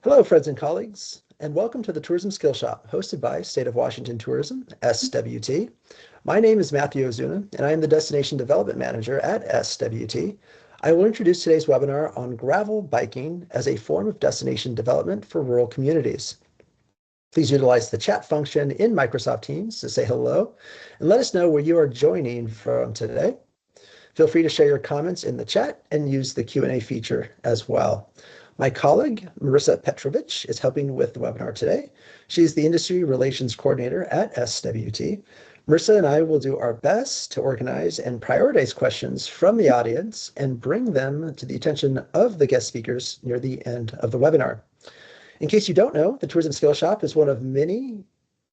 Hello, friends and colleagues, and welcome to the Tourism Skillshop, hosted by State of Washington Tourism, SWT. My name is Matthew Ozuna, and I am the Destination Development Manager at SWT. I will introduce today's webinar on gravel biking as a form of destination development for rural communities. Please utilize the chat function in Microsoft Teams to say hello and let us know where you are joining from today. Feel free to share your comments in the chat and use the Q&A feature as well. My colleague, Marissa Petrovich, is helping with the webinar today. She's the Industry Relations Coordinator at SWT. Marissa and I will do our best to organize and prioritize questions from the audience and bring them to the attention of the guest speakers near the end of the webinar. In case you don't know, the Tourism Skill Shop is one of many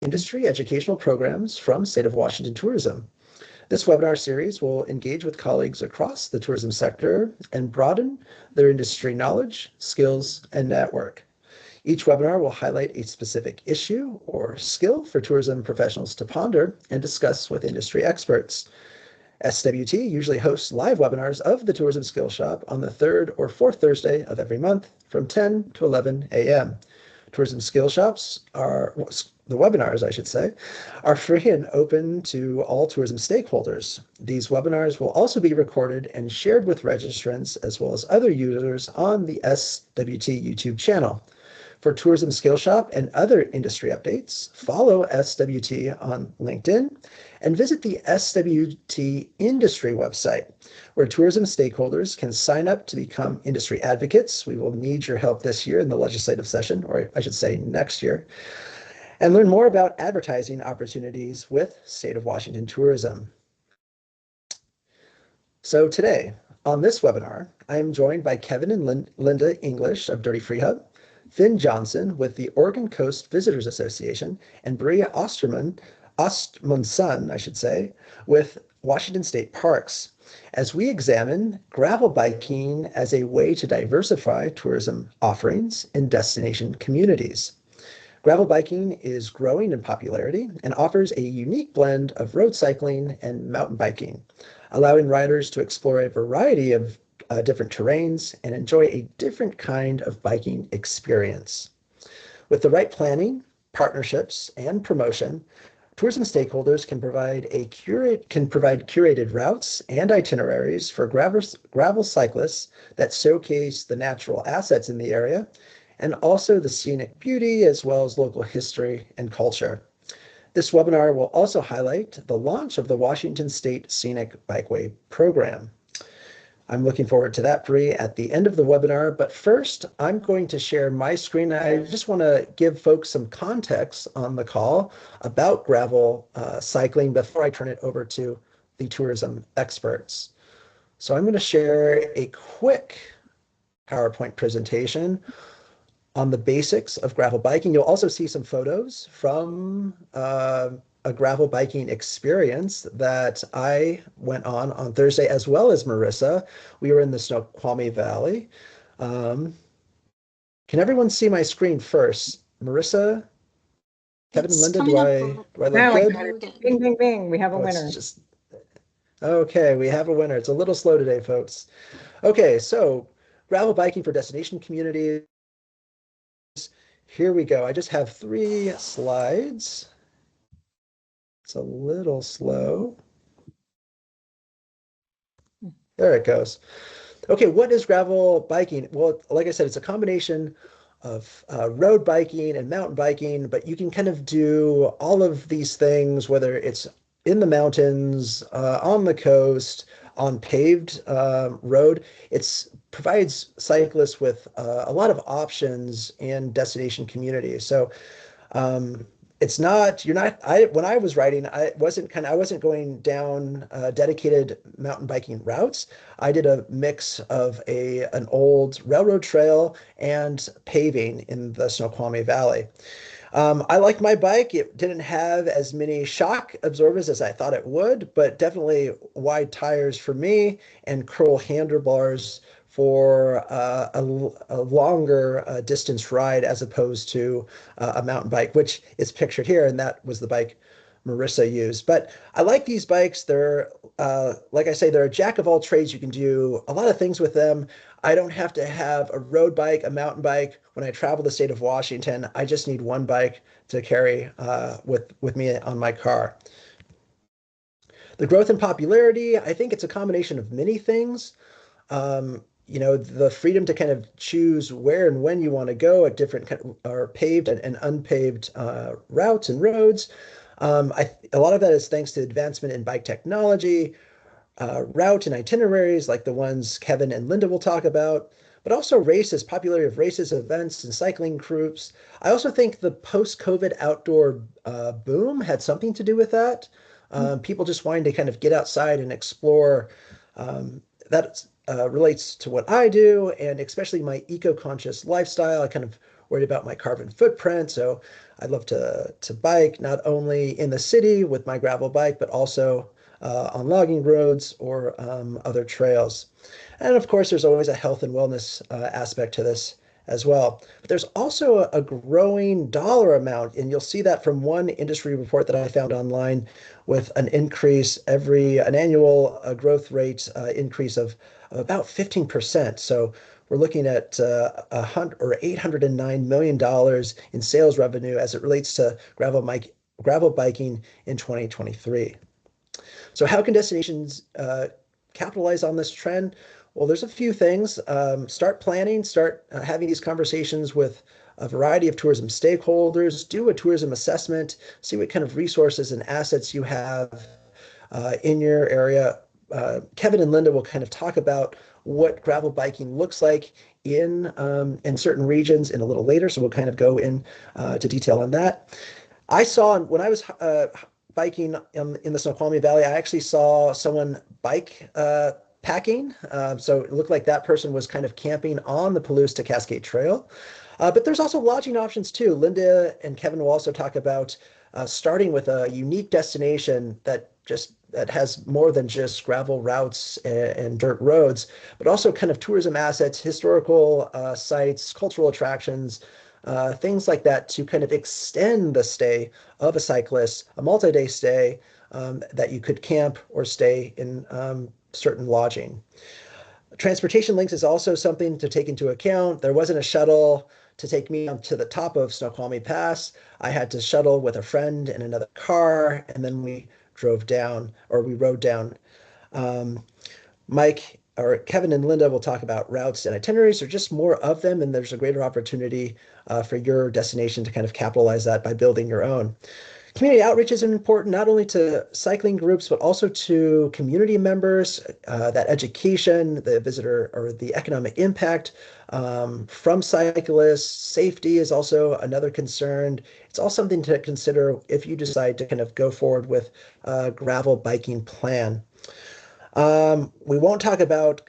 industry educational programs from State of Washington Tourism. This webinar series will engage with colleagues across the tourism sector and broaden their industry knowledge, skills, and network. Each webinar will highlight a specific issue or skill for tourism professionals to ponder and discuss with industry experts. SWT usually hosts live webinars of the Tourism Skill Shop on the third or fourth Thursday of every month from 10 to 11 a.m. Tourism Skill Shops the webinars, I should say, are free and open to all tourism stakeholders. These webinars will also be recorded and shared with registrants as well as other users on the SWT YouTube channel. For Tourism Skill Shop and other industry updates, follow SWT on LinkedIn and visit the SWT industry website, where tourism stakeholders can sign up to become industry advocates. We will need your help this year in the legislative session, or I should say next year, and learn more about advertising opportunities with State of Washington Tourism. So today, on this webinar, I am joined by Kevin and Linda English of Dirty Freehub, Finn Johnson with the Oregon Coast Visitors Association, and Bry Osmonson, I should say, with Washington State Parks, as we examine gravel biking as a way to diversify tourism offerings in destination communities. Gravel biking is growing in popularity and offers a unique blend of road cycling and mountain biking, allowing riders to explore a variety of different terrains and enjoy a different kind of biking experience. With the right planning, partnerships, and promotion, tourism stakeholders can provide curated routes and itineraries for gravel cyclists that showcase the natural assets in the area and also the scenic beauty as well as local history and culture. This webinar will also highlight the launch of the Washington State Scenic Bikeway program. I'm looking forward to that, Bry, at the end of the webinar. But first, I'm going to share my screen. I just want to give folks some context on the call about gravel cycling before I turn it over to the tourism experts. So I'm going to share a quick PowerPoint presentation on the basics of gravel biking. You'll also see some photos from a gravel biking experience that I went on Thursday, as well as Marissa. We were in the Snoqualmie Valley. Can everyone see my screen first? Marissa, Kevin, and Linda, do I look good? Bing, bing, bing. We have a winner. Okay, we have a winner. It's a little slow today, folks. Okay, so gravel biking for destination communities. Here we go. I just have 3 slides. It's a little slow. There it goes. Okay, what is gravel biking? Well, like I said, it's a combination of road biking and mountain biking, but you can kind of do all of these things, whether it's in the mountains, on the coast, on paved road. It provides cyclists with a lot of options in destination communities. So when I was riding, I wasn't going down dedicated mountain biking routes. I did a mix of an old railroad trail and paving in the Snoqualmie Valley. I liked my bike. It didn't have as many shock absorbers as I thought it would, but definitely wide tires for me and curl handlebars for a longer distance ride as opposed to a mountain bike, which is pictured here, and that was the bike Marissa used. But I like these bikes. They're, like I say, they're a jack of all trades. You can do a lot of things with them. I don't have to have a road bike, a mountain bike. When I travel the state of Washington, I just need one bike to carry with me on my car. The growth in popularity, I think it's a combination of many things. The freedom to kind of choose where and when you want to go at different or paved and unpaved routes and roads. A lot of that is thanks to advancement in bike technology, route and itineraries like the ones Kevin and Linda will talk about, but also races, popularity of races, events, and cycling groups. I also think the post-COVID outdoor boom had something to do with that. People just wanting to kind of get outside and explore. That relates to what I do, and especially my eco-conscious lifestyle. I kind of worried about my carbon footprint, so I'd love to bike not only in the city with my gravel bike, but also on logging roads or other trails. And of course, there's always a health and wellness aspect to this as well. But there's also a growing dollar amount, and you'll see that from one industry report that I found online with an annual growth rate increase of about 15%. So we're looking at $809 million in sales revenue as it relates to gravel biking in 2023. So how can destinations capitalize on this trend? Well, there's a few things. Start planning, start having these conversations with a variety of tourism stakeholders, do a tourism assessment, see what kind of resources and assets you have in your area. Kevin and Linda will kind of talk about what gravel biking looks like in certain regions in a little later, so we'll kind of go in to detail on that. I saw when I was biking in the Snoqualmie Valley, I actually saw someone bike packing. So it looked like that person was kind of camping on the Palouse to Cascade Trail. But there's also lodging options too. Linda and Kevin will also talk about starting with a unique destination that has more than just gravel routes and dirt roads, but also kind of tourism assets, historical sites, cultural attractions, things like that to kind of extend the stay of a cyclist, a multi-day stay that you could camp or stay in certain lodging. Transportation links is also something to take into account. There wasn't a shuttle to take me up to the top of Snoqualmie Pass. I had to shuttle with a friend in another car, and then we rode down. Mike or Kevin and Linda will talk about routes and itineraries. There's just more of them, and there's a greater opportunity for your destination to kind of capitalize that by building your own. Community outreach is important, not only to cycling groups, but also to community members, that education, the visitor or the economic impact from cyclists. Safety is also another concern. It's all something to consider if you decide to kind of go forward with a gravel biking plan. We won't talk about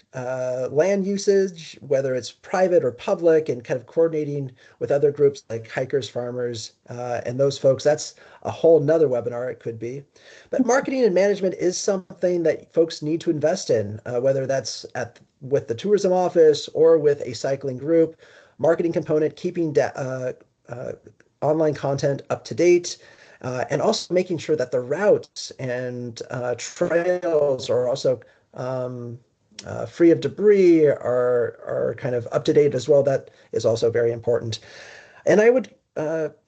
land usage, whether it's private or public, and kind of coordinating with other groups like hikers, farmers, and those folks. That's a whole nother webinar, it could be. But marketing and management is something that folks need to invest in, whether that's with the tourism office or with a cycling group. Marketing component, keeping online content up to date, and also making sure that the routes and trails are also free of debris, are kind of up to date as well. That is also very important. And I would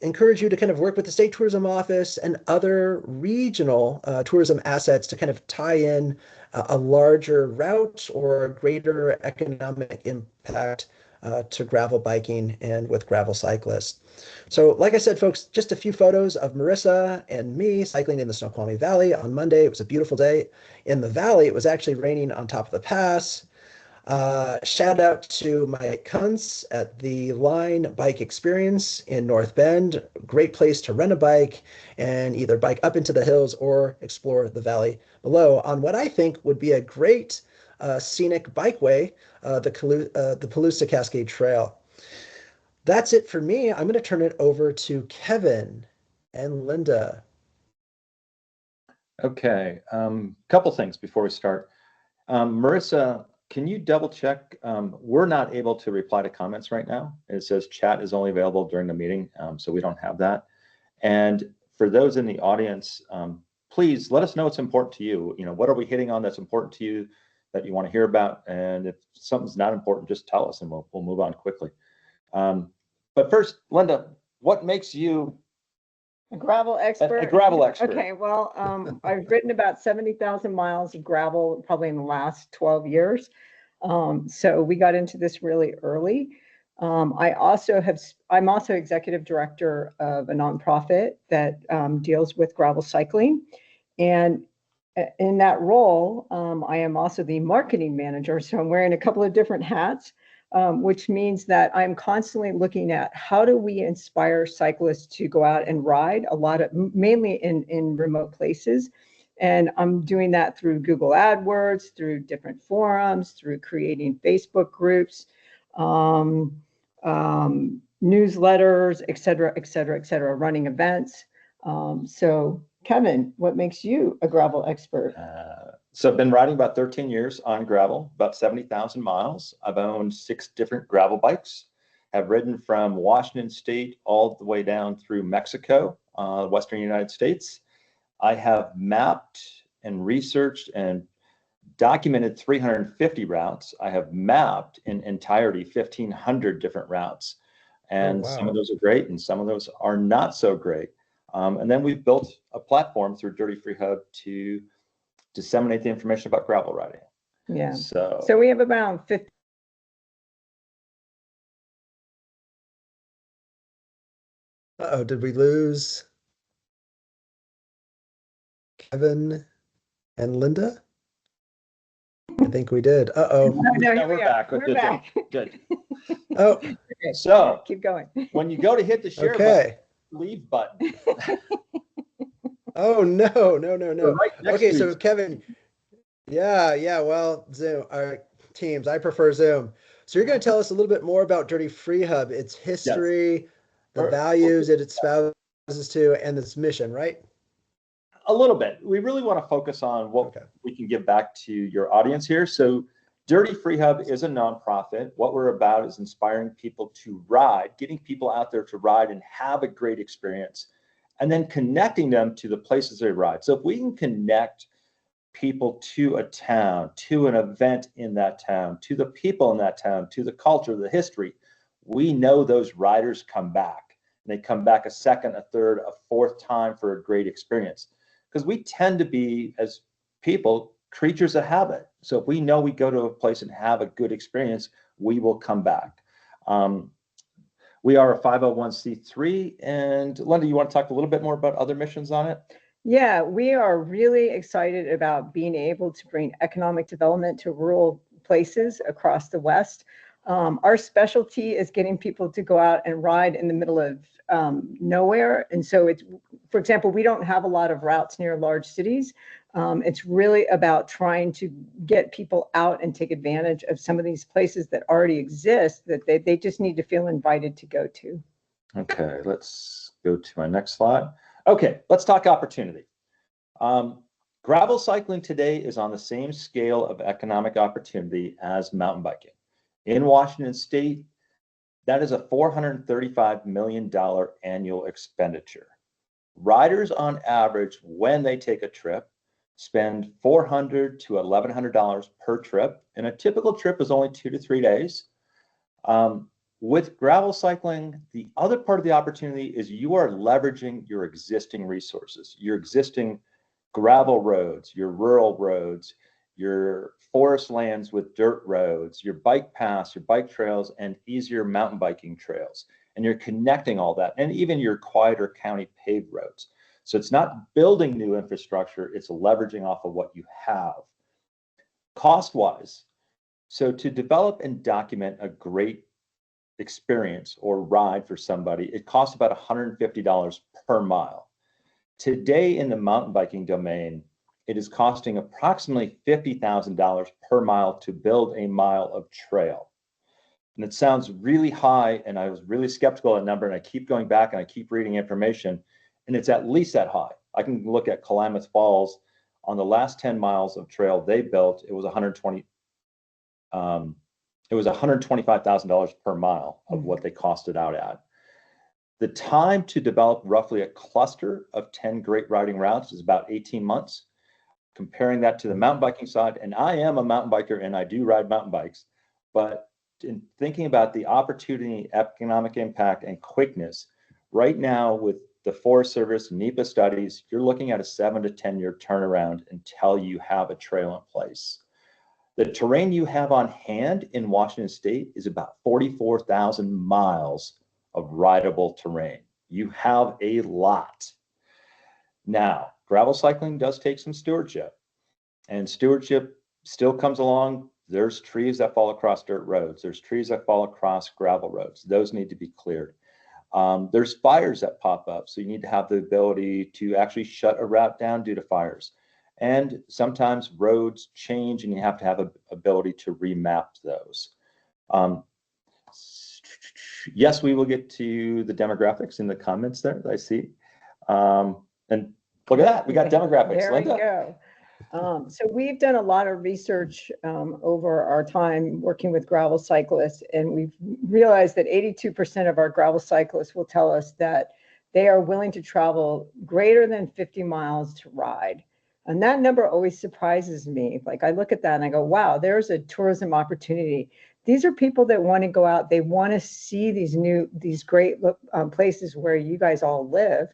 encourage you to kind of work with the state tourism office and other regional tourism assets to kind of tie in a larger route or a greater economic impact to gravel biking and with gravel cyclists. So like I said, folks, just a few photos of Marissa and me cycling in the Snoqualmie Valley on Monday. It was a beautiful day in the valley. It was actually raining on top of the pass. Shout out to Mike Kuntz at the Line Bike Experience in North Bend. Great place to rent a bike and either bike up into the hills or explore the valley below on what I think would be a great scenic bikeway, the Palouse to Cascade Trail. That's it for me. I'm going to turn it over to Kevin and Linda. Okay, couple things before we start. Marissa, can you double check? We're not able to reply to comments right now. It says chat is only available during the meeting, so we don't have that. And for those in the audience, please let us know what's important to you. You know, what are we hitting on that's important to you that you want to hear about. And if something's not important, just tell us and we'll move on quickly. But first, Linda, what makes you a gravel expert? A gravel expert. Okay, well, I've ridden about 70,000 miles of gravel probably in the last 12 years. So we got into this really early. I'm also executive director of a nonprofit that deals with gravel cycling. And in that role, I am also the marketing manager. So I'm wearing a couple of different hats, which means that I'm constantly looking at how do we inspire cyclists to go out and ride mainly in remote places. And I'm doing that through Google AdWords, through different forums, through creating Facebook groups, newsletters, et cetera, running events. So Kevin, what makes you a gravel expert? So I've been riding about 13 years on gravel, about 70,000 miles. I've owned 6 different gravel bikes. I've ridden from Washington State all the way down through Mexico, Western United States. I have mapped and researched and documented 350 routes. I have mapped in entirety 1,500 different routes. And some of those are great and some of those are not so great. And then we've built a platform through Dirty Freehub to disseminate the information about gravel riding. Yeah. So we have about 50. Uh-oh, did we lose Kevin and Linda? I think we did. Uh-oh. No, we're back. We're back. Good. Oh, Okay. So keep going. When you go to hit the share button, leave button. Oh, no. Right Okay, so Kevin, yeah, well, Zoom, Teams, I prefer Zoom. So you're going to tell us a little bit more about Dirty Freehub, its history, the values it espouses to, and its mission, right? A little bit. We really want to focus on what we can give back to your audience here. So Dirty Freehub is a nonprofit. What we're about is inspiring people to ride, getting people out there to ride and have a great experience, and then connecting them to the places they ride. So if we can connect people to a town, to an event in that town, to the people in that town, to the culture, the history, we know those riders come back. And they come back a second, a third, a fourth time for a great experience. Because we tend to be, as people, creatures of habit. So if we know we go to a place and have a good experience, we will come back. We are a 501c3. And Linda, you want to talk a little bit more about other missions on it? Yeah, we are really excited about being able to bring economic development to rural places across the West. Our specialty is getting people to go out and ride in the middle of nowhere. And so it's, for example, we don't have a lot of routes near large cities. It's really about trying to get people out and take advantage of some of these places that already exist that they just need to feel invited to go to. Okay, let's go to my next slide. Okay, let's talk opportunity. Gravel cycling today is on the same scale of economic opportunity as mountain biking. In Washington State, that is a $435 million annual expenditure. Riders on average, when they take a trip, spend $400 to $1,100 per trip, and a typical trip is only 2 to 3 days. With gravel cycling, the other part of the opportunity is you are leveraging your existing resources, your existing gravel roads, your rural roads, your forest lands with dirt roads, your bike paths, your bike trails, and easier mountain biking trails. And you're connecting all that, and even your quieter county paved roads. So it's not building new infrastructure, it's leveraging off of what you have. Cost-wise, so to develop and document a great experience or ride for somebody, it costs about $150 per mile. Today in the mountain biking domain, it is costing approximately $50,000 per mile to build a mile of trail. And it sounds really high, and I was really skeptical of that number, and I keep going back and I keep reading information, and it's at least that high. I can look at Klamath Falls. On the last 10 miles of trail they built, it was $125,000 per mile of what they costed out at. The time to develop roughly a cluster of 10 great riding routes is about 18 months. comparing that to the mountain biking side, and I am a mountain biker and I do ride mountain bikes, but in thinking about the opportunity, economic impact, and quickness, right now with the Forest Service, NEPA studies, you're looking at a 7 to 10 year turnaround until you have a trail in place. The terrain you have on hand in Washington State is about 44,000 miles of rideable terrain. You have a lot. Now, gravel cycling does take some stewardship, and stewardship still comes along. There's trees that fall across dirt roads. There's trees that fall across gravel roads. Those need to be cleared. There's fires that pop up, so you need to have the ability to actually shut a route down due to fires. And sometimes roads change and you have to have an ability to remap those. Yes, we will get to the demographics in the comments there that I see. And look at that, we got demographics. There we go. So we've done a lot of research over our time working with gravel cyclists, and we've realized that 82% of our gravel cyclists will tell us that they are willing to travel greater than 50 miles to ride. And that number always surprises me. Like, I look at that and I go, wow, there's a tourism opportunity. These are people that want to go out. They want to see these great places where you guys all live.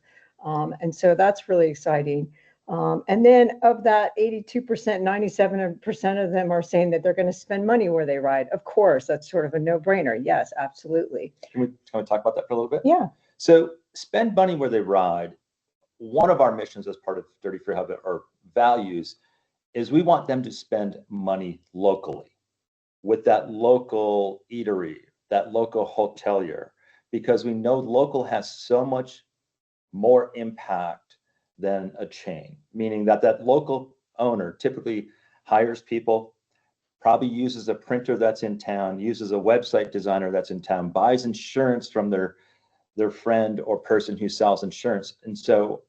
And so that's really exciting. And then of that 82%, 97% of them are saying that they're going to spend money where they ride. Of course, that's sort of a no-brainer. Yes, absolutely. Can we talk about that for a little bit? Yeah. So spend money where they ride. One of our missions as part of Dirty Freehub, or values, is we want them to spend money locally with that local eatery, that local hotelier, because we know local has so much more impact than a chain, meaning that that local owner typically hires people, probably uses a printer that's in town, uses a website designer that's in town, buys insurance from their friend or person who sells insurance. And so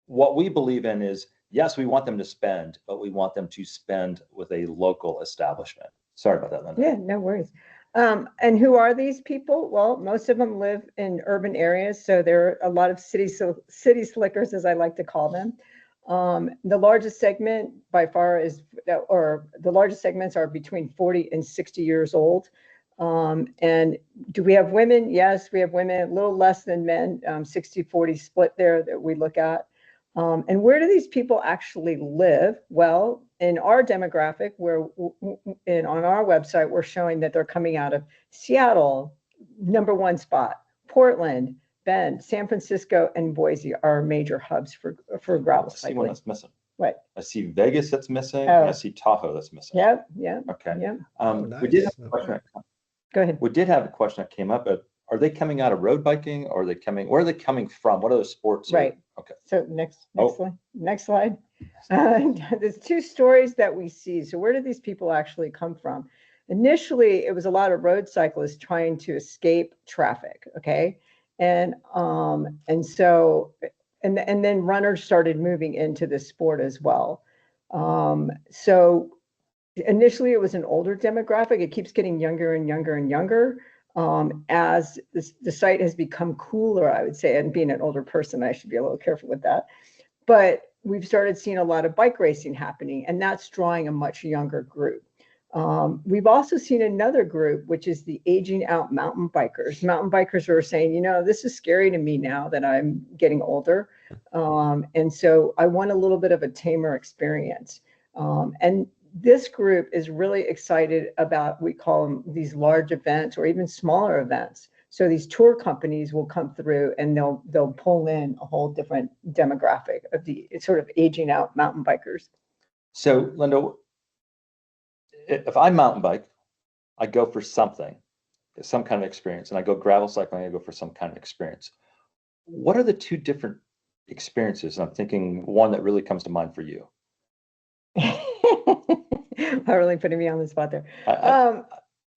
what we believe in is, yes, we want them to spend, but we want them to spend with a local establishment. Sorry about that, Linda. Yeah, no worries. And who are these people? Well, most of them live in urban areas, so there are a lot of city slickers, as I like to call them. The largest segment by far the largest segments are between 40 and 60 years old. And do we have women? Yes, we have women, a little less than men, 60-40 split there that we look at. And where do these people actually live? Well, in our demographic, on our website, we're showing that they're coming out of Seattle, #1 spot, Portland, Bend, San Francisco, and Boise are major hubs for gravel cycling. I see one that's missing. What? I see Vegas that's missing, and I see Tahoe that's missing. Yep, yeah. Okay. Yeah. Nice. We did have a question. Go ahead. We did have a question that came up. Are they coming out of road biking, or are they coming? Where are they coming from? What other sports? Right. Okay. So next slide. There's two stories that we see. So where did these people actually come from? Initially, it was a lot of road cyclists trying to escape traffic. Okay, and then runners started moving into this sport as well. So initially, it was an older demographic. It keeps getting younger and younger and younger. As the site has become cooler, I would say, and being an older person, I should be a little careful with that. But we've started seeing a lot of bike racing happening, and that's drawing a much younger group. We've also seen another group, which is the aging out mountain bikers. Mountain bikers are saying, this is scary to me now that I'm getting older. And so I want a little bit of a tamer experience. And this group is really excited about, we call them these large events or even smaller events. So these tour companies will come through and they'll pull in a whole different demographic of the sort of aging out mountain bikers. So Linda, if I mountain bike, I go for some kind of experience, and I go gravel cycling, I go for some kind of experience. What are the two different experiences? And I'm thinking one that really comes to mind for you. Really putting me on the spot there.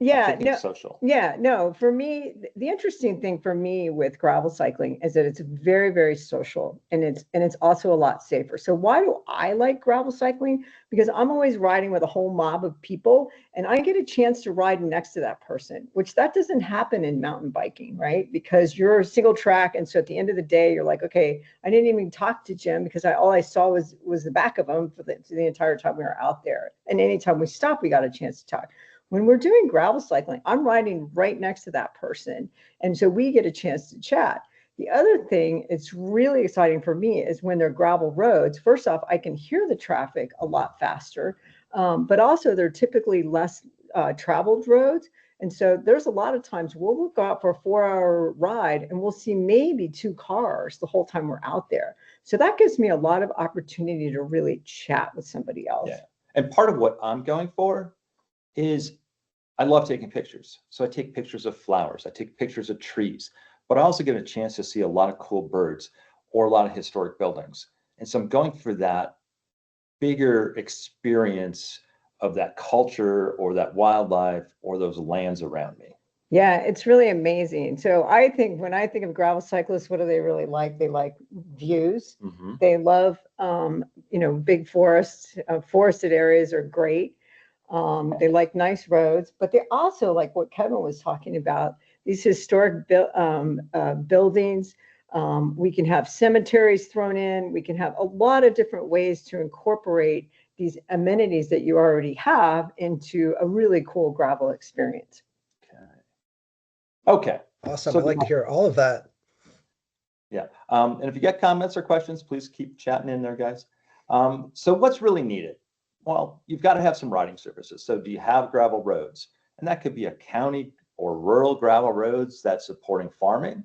Yeah, thinking no, social. yeah, no, for me, the interesting thing for me with gravel cycling is that it's very, very social and it's also a lot safer. So why do I like gravel cycling? Because I'm always riding with a whole mob of people and I get a chance to ride next to that person, which that doesn't happen in mountain biking, right? Because you're a single track. And so at the end of the day, you're like, okay, I didn't even talk to Jim because all I saw was the back of him for the entire time we were out there. And anytime we stopped, we got a chance to talk. When we're doing gravel cycling, I'm riding right next to that person. And so we get a chance to chat. The other thing it's really exciting for me is when they're gravel roads. First off, I can hear the traffic a lot faster, but also they're typically less traveled roads. And so there's a lot of times we'll go out for a 4-hour ride and we'll see maybe 2 cars the whole time we're out there. So that gives me a lot of opportunity to really chat with somebody else. Yeah. And part of what I'm going for is I love taking pictures. So I take pictures of flowers, I take pictures of trees, but I also get a chance to see a lot of cool birds or a lot of historic buildings. And so I'm going for that bigger experience of that culture or that wildlife or those lands around me. Yeah, it's really amazing. So I think when I think of gravel cyclists, what do they really like? They like views. Mm-hmm. They love, big forests. Forested areas are great. They like nice roads, but they also like what Kevin was talking about, these historic buildings. We can have cemeteries thrown in. We can have a lot of different ways to incorporate these amenities that you already have into a really cool gravel experience. Okay. Awesome. So I'd like to hear all of that. Yeah. And if you get comments or questions, please keep chatting in there, guys. So what's really needed? Well, you've got to have some riding surfaces. So do you have gravel roads? And that could be a county or rural gravel roads that's supporting farming,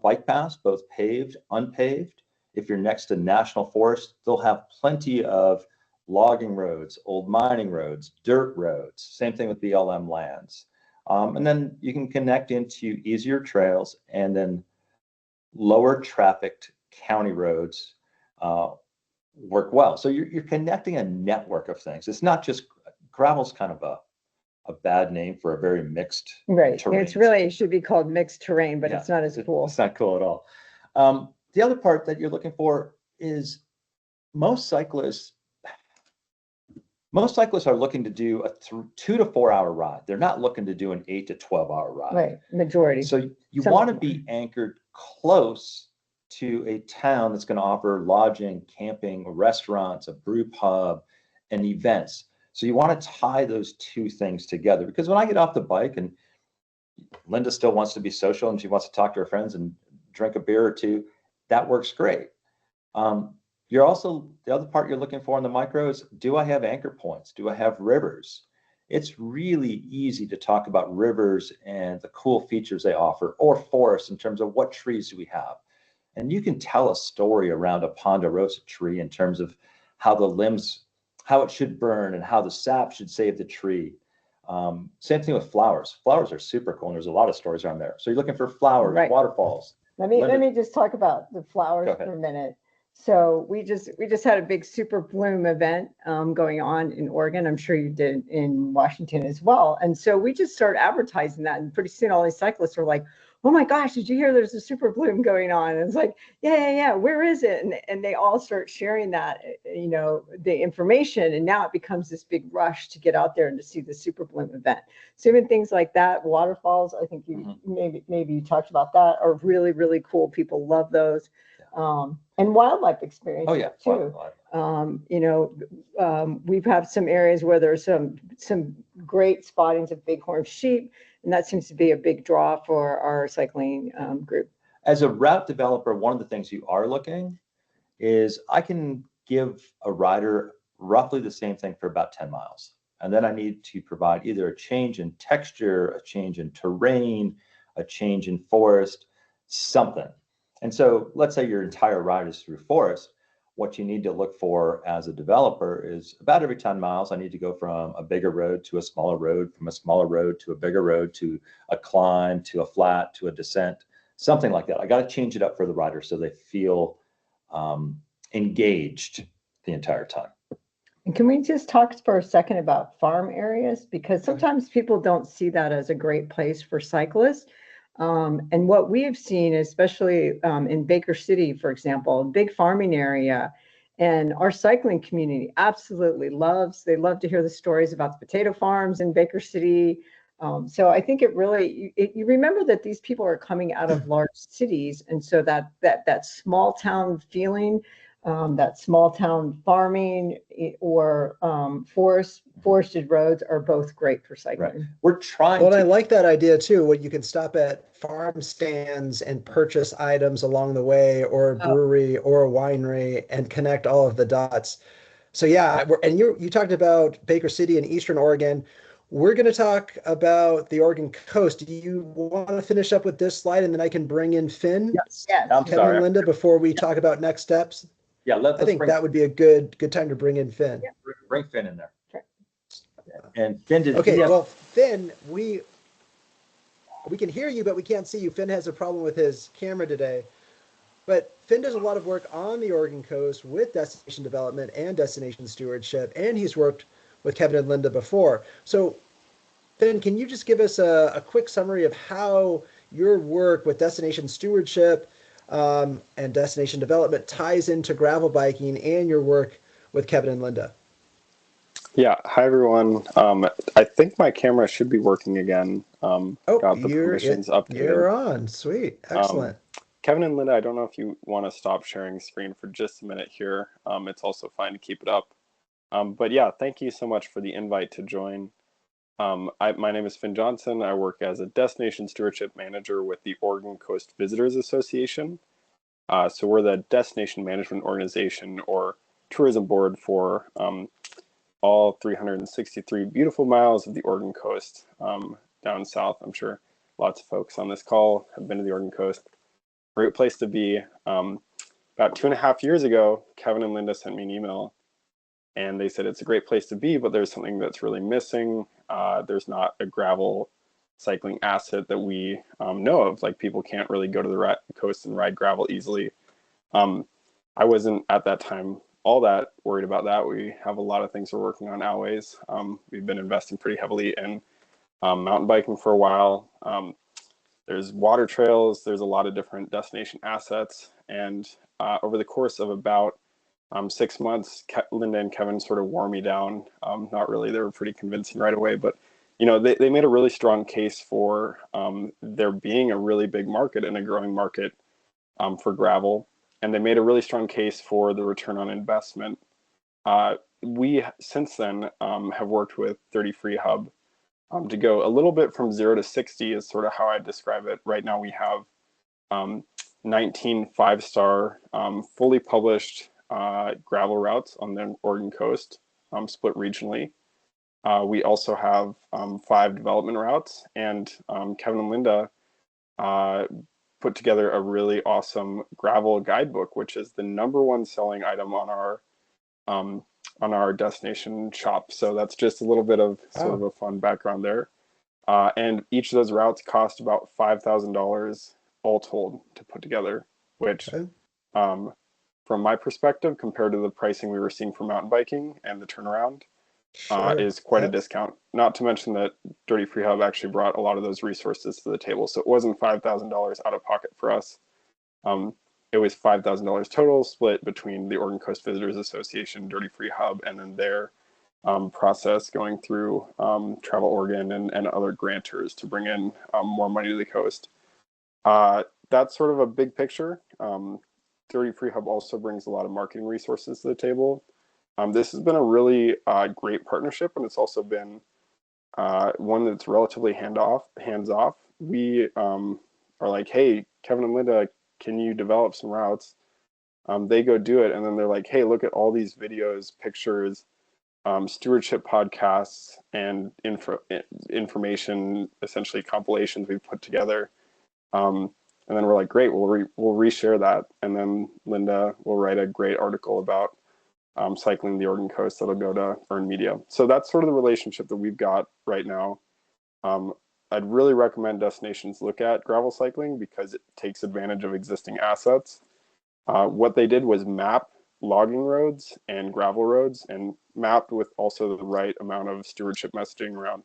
bike paths, both paved, unpaved. If you're next to national forest, they'll have plenty of logging roads, old mining roads, dirt roads, same thing with BLM lands. And then you can connect into easier trails and then lower trafficked county roads work well. So you're connecting a network of things. It's not just gravel's kind of a bad name for a very mixed terrain. It's really, it should be called mixed terrain, but it's not as cool. It's not cool at all. The other part that you're looking for is most cyclists are looking to do a 2 to 4 hour ride. They're not looking to do an 8 to 12 hour ride. Right, majority. So you want to be anchored close to a town that's going to offer lodging, camping, restaurants, a brew pub, and events. So you want to tie those two things together, because when I get off the bike and Linda still wants to be social and she wants to talk to her friends and drink a beer or two, that works great. You're also, the other part you're looking for in the micro is, do I have anchor points? Do I have rivers? It's really easy to talk about rivers and the cool features they offer, or forests in terms of what trees do we have. And you can tell a story around a ponderosa tree in terms of how the limbs, how it should burn and how the sap should save the tree. Same thing with flowers. Flowers are super cool and there's a lot of stories around there. So you're looking for flowers, right. Waterfalls. Let me just talk about the flowers for a minute. So we just had a big super bloom event going on in Oregon. I'm sure you did in Washington as well. And so we just started advertising that, and pretty soon all these cyclists are like, "Oh my gosh, did you hear there's a super bloom going on?" And it's like, yeah, where is it? And they all start sharing that, the information, and now it becomes this big rush to get out there and to see the super bloom event. So even things like that, waterfalls, I think you maybe you talked about that, are really, really cool. People love those. And wildlife experiences too. We've had some areas where there's some great spottings of bighorn sheep, and that seems to be a big draw for our cycling group. As a route developer, one of the things you are looking is, I can give a rider roughly the same thing for about 10 miles. And then I need to provide either a change in texture, a change in terrain, a change in forest, something. And so let's say your entire ride is through forest. What you need to look for as a developer is, about every 10 miles, I need to go from a bigger road to a smaller road, from a smaller road to a bigger road, to a climb, to a flat, to a descent, something like that. I got to change it up for the rider so they feel engaged the entire time. And can we just talk for a second about farm areas? Because sometimes people don't see that as a great place for cyclists. And what we have seen, especially in Baker City, for example, a big farming area, and our cycling community absolutely they love to hear the stories about the potato farms in Baker City. So I think it really, you remember that these people are coming out of large cities. And so that small town feeling, that small town farming or forested roads are both great for cycling. Right. We're trying Well, and I to, like that idea too, when you can stop at farm stands and purchase items along the way, or a Oh, brewery or a winery, and connect all of the dots. So yeah, and you talked about Baker City in Eastern Oregon. We're going to talk about the Oregon coast. Do you want to finish up with this slide, and then I can bring in Finn, yes, yes. I'm Kevin, and sorry. Linda before we talk about next steps? Yeah, I let's think that would be a good time to bring in Finn. bring Finn in there. Okay. And Finn, does Okay, he have, well, Finn, we can hear you, but we can't see you. Finn has a problem with his camera today. But Finn does a lot of work on the Oregon coast with destination development and destination stewardship, and he's worked with Kevin and Linda before. So, Finn, can you just give us a quick summary of how your work with destination stewardship and destination development ties into gravel biking and your work with Kevin and Linda? Yeah, hi everyone. I think my camera should be working again. Oh, Got the permissions updated. You're on. Sweet. Excellent. Kevin and Linda, I don't know if you want to stop sharing screen for just a minute here. It's also fine to keep it up. But yeah, thank you so much for the invite to join. My name is Finn Johnson. I work as a destination stewardship manager with the Oregon Coast Visitors Association. So we're the destination management organization or tourism board for all 363 beautiful miles of the Oregon coast down south. I'm sure lots of folks on this call have been to the Oregon coast. Great place to be. About 2.5 years ago, Kevin and Linda sent me an email and they said it's a great place to be, but there's something that's really missing. There's not a gravel cycling asset that we know of. Like, people can't really go to the coast and ride gravel easily. I wasn't at that time all that worried about that. We have a lot of things we're working on nowadays. We've been investing pretty heavily in mountain biking for a while. There's water trails, there's a lot of different destination assets. And over the course of about 6 months, Linda and Kevin sort of wore me down. Not really, they were pretty convincing right away, but you know, they made a really strong case for there being a really big market and a growing market for gravel. And they made a really strong case for the return on investment. We, since then, have worked with 30 Freehub to go a little bit from 0 to 60 is sort of how I describe it. Right now we have 19 5-star fully published gravel routes on the Oregon coast, split regionally. We also have 5 development routes, and Kevin and Linda put together a really awesome gravel guidebook, which is the #1 selling item on our destination shop. So that's just a little bit of sort of a fun background there. And each of those routes cost about $5,000 all told to put together, which from my perspective, compared to the pricing we were seeing for mountain biking and the turnaround, is quite a discount. Not to mention that Dirty Freehub actually brought a lot of those resources to the table. So it wasn't $5,000 out of pocket for us. It was $5,000 total, split between the Oregon Coast Visitors Association, Dirty Freehub, and then their process going through Travel Oregon and other grantors to bring in more money to the coast. That's sort of a big picture. Dirty Freehub also brings a lot of marketing resources to the table. This has been a really great partnership, and it's also been one that's relatively hands-off. We are like, hey, Kevin and Linda, can you develop some routes? They go do it, and then they're like, hey, look at all these videos, pictures, stewardship podcasts, and information, essentially compilations we've put together. And then we're like, great, we'll reshare that, and then Linda will write a great article about cycling the Oregon coast that'll go to earned media. So that's sort of the relationship that we've got right now. I'd really recommend destinations look at gravel cycling because it takes advantage of existing assets. What they did was map logging roads and gravel roads, and mapped with also the right amount of stewardship messaging around,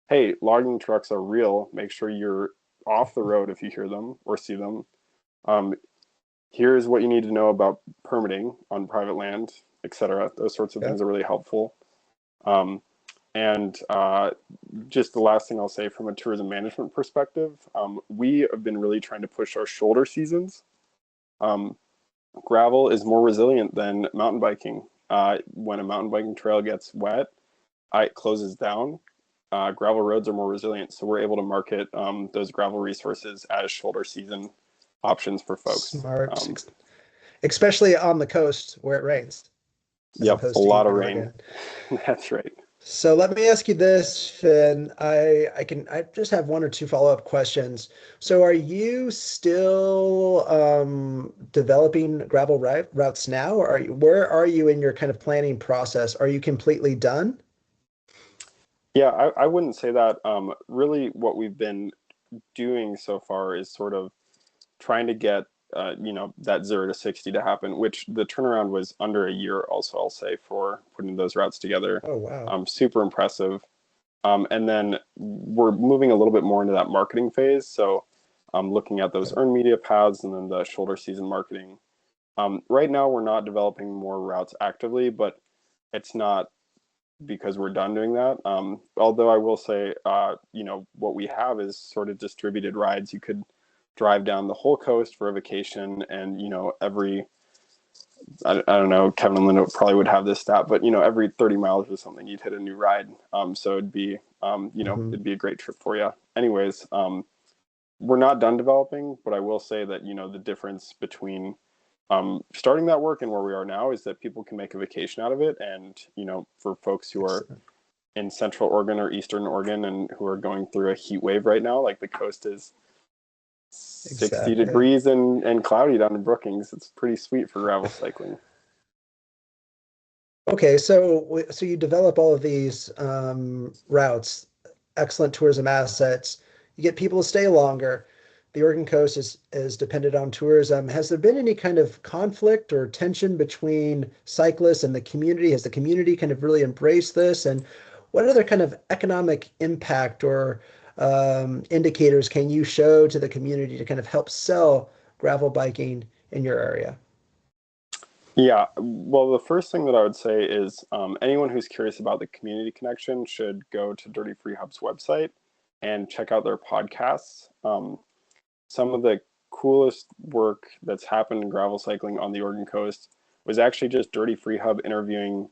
hey, logging trucks are real. Make sure you're off the road if you hear them or see them. Here's what you need to know about permitting on private land, etc. Those sorts of things are really helpful. And just the last thing I'll say from a tourism management perspective, we have been really trying to push our shoulder seasons. Gravel is more resilient than mountain biking. When a mountain biking trail gets wet, it closes down. Gravel roads are more resilient, so we're able to market those gravel resources as shoulder season options for folks. Smart, especially on the coast where it rains. Yep, a lot of rain. That's right. So let me ask you this, Finn. I just have one or two follow-up questions. So are you still developing gravel routes now, or where are you in your kind of planning process? Are you completely done? Yeah, I wouldn't say that. Really, what we've been doing so far is sort of trying to get that 0 to 60 to happen, which the turnaround was under a year also, I'll say, for putting those routes together. Oh, wow. Super impressive. And then we're moving a little bit more into that marketing phase. So looking at those earned media paths and then the shoulder season marketing. Right now, we're not developing more routes actively, but it's not because we're done doing that. Although I will say, what we have is sort of distributed rides. You could drive down the whole coast for a vacation, and every I don't know, Kevin and Linda probably would have this stat, but every 30 miles or something you'd hit a new ride. So it'd be it'd be a great trip for you. Anyways, we're not done developing, but I will say that the difference between starting that work and where we are now is that people can make a vacation out of it. And for folks who are in Central Oregon or Eastern Oregon and who are going through a heat wave right now, like the coast is 60 degrees and cloudy down in Brookings. It's pretty sweet for gravel cycling. Okay, so you develop all of these routes, excellent tourism assets. You get people to stay longer. The Oregon coast is dependent on tourism. Has there been any kind of conflict or tension between cyclists and the community? Has the community kind of really embraced this? And what other kind of economic impact or indicators can you show to the community to kind of help sell gravel biking in your area? Yeah, well, the first thing that I would say is anyone who's curious about the community connection should go to Dirty Freehub's website and check out their podcasts. Some of the coolest work that's happened in gravel cycling on the Oregon coast was actually just Dirty Freehub interviewing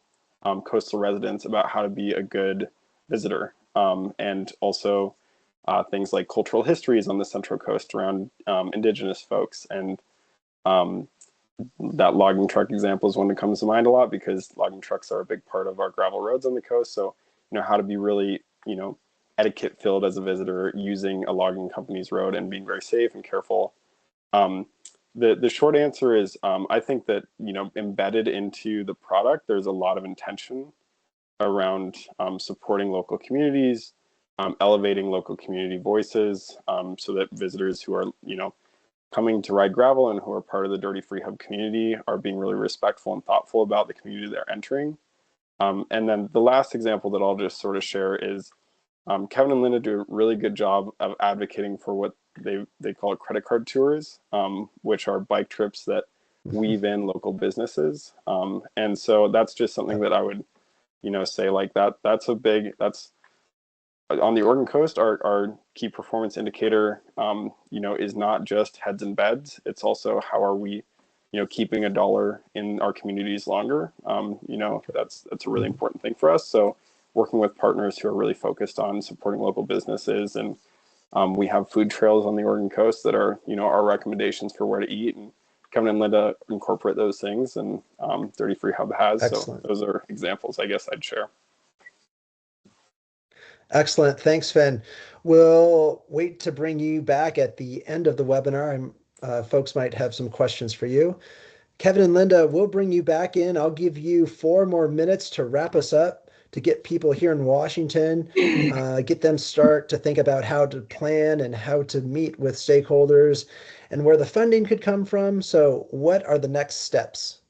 coastal residents about how to be a good visitor, and also things like cultural histories on the Central Coast around Indigenous folks. And that logging truck example is one that comes to mind a lot because logging trucks are a big part of our gravel roads on the coast. So, how to be really, etiquette filled as a visitor using a logging company's road and being very safe and careful. The short answer is I think that, embedded into the product, there's a lot of intention around supporting local communities, elevating local community voices, so that visitors who are, coming to ride gravel and who are part of the Dirty Freehub community are being really respectful and thoughtful about the community they're entering. And then the last example that I'll just sort of share is Kevin and Linda do a really good job of advocating for what they call credit card tours, which are bike trips that weave in local businesses. And so that's just something that I would, say like that's on the Oregon coast, our key performance indicator, is not just heads and beds. It's also how are we, keeping $1 in our communities longer. That's a really important thing for us. So working with partners who are really focused on supporting local businesses, and we have food trails on the Oregon coast that are, our recommendations for where to eat, and Kevin and Linda incorporate those things, and Dirty Freehub has. Excellent. So those are examples I guess I'd share. Excellent. Thanks, Finn. We'll wait to bring you back at the end of the webinar. Folks might have some questions for you. Kevin and Linda, we'll bring you back in. I'll give you 4 more minutes to wrap us up, to get people here in Washington, get them start to think about how to plan and how to meet with stakeholders and where the funding could come from. So what are the next steps?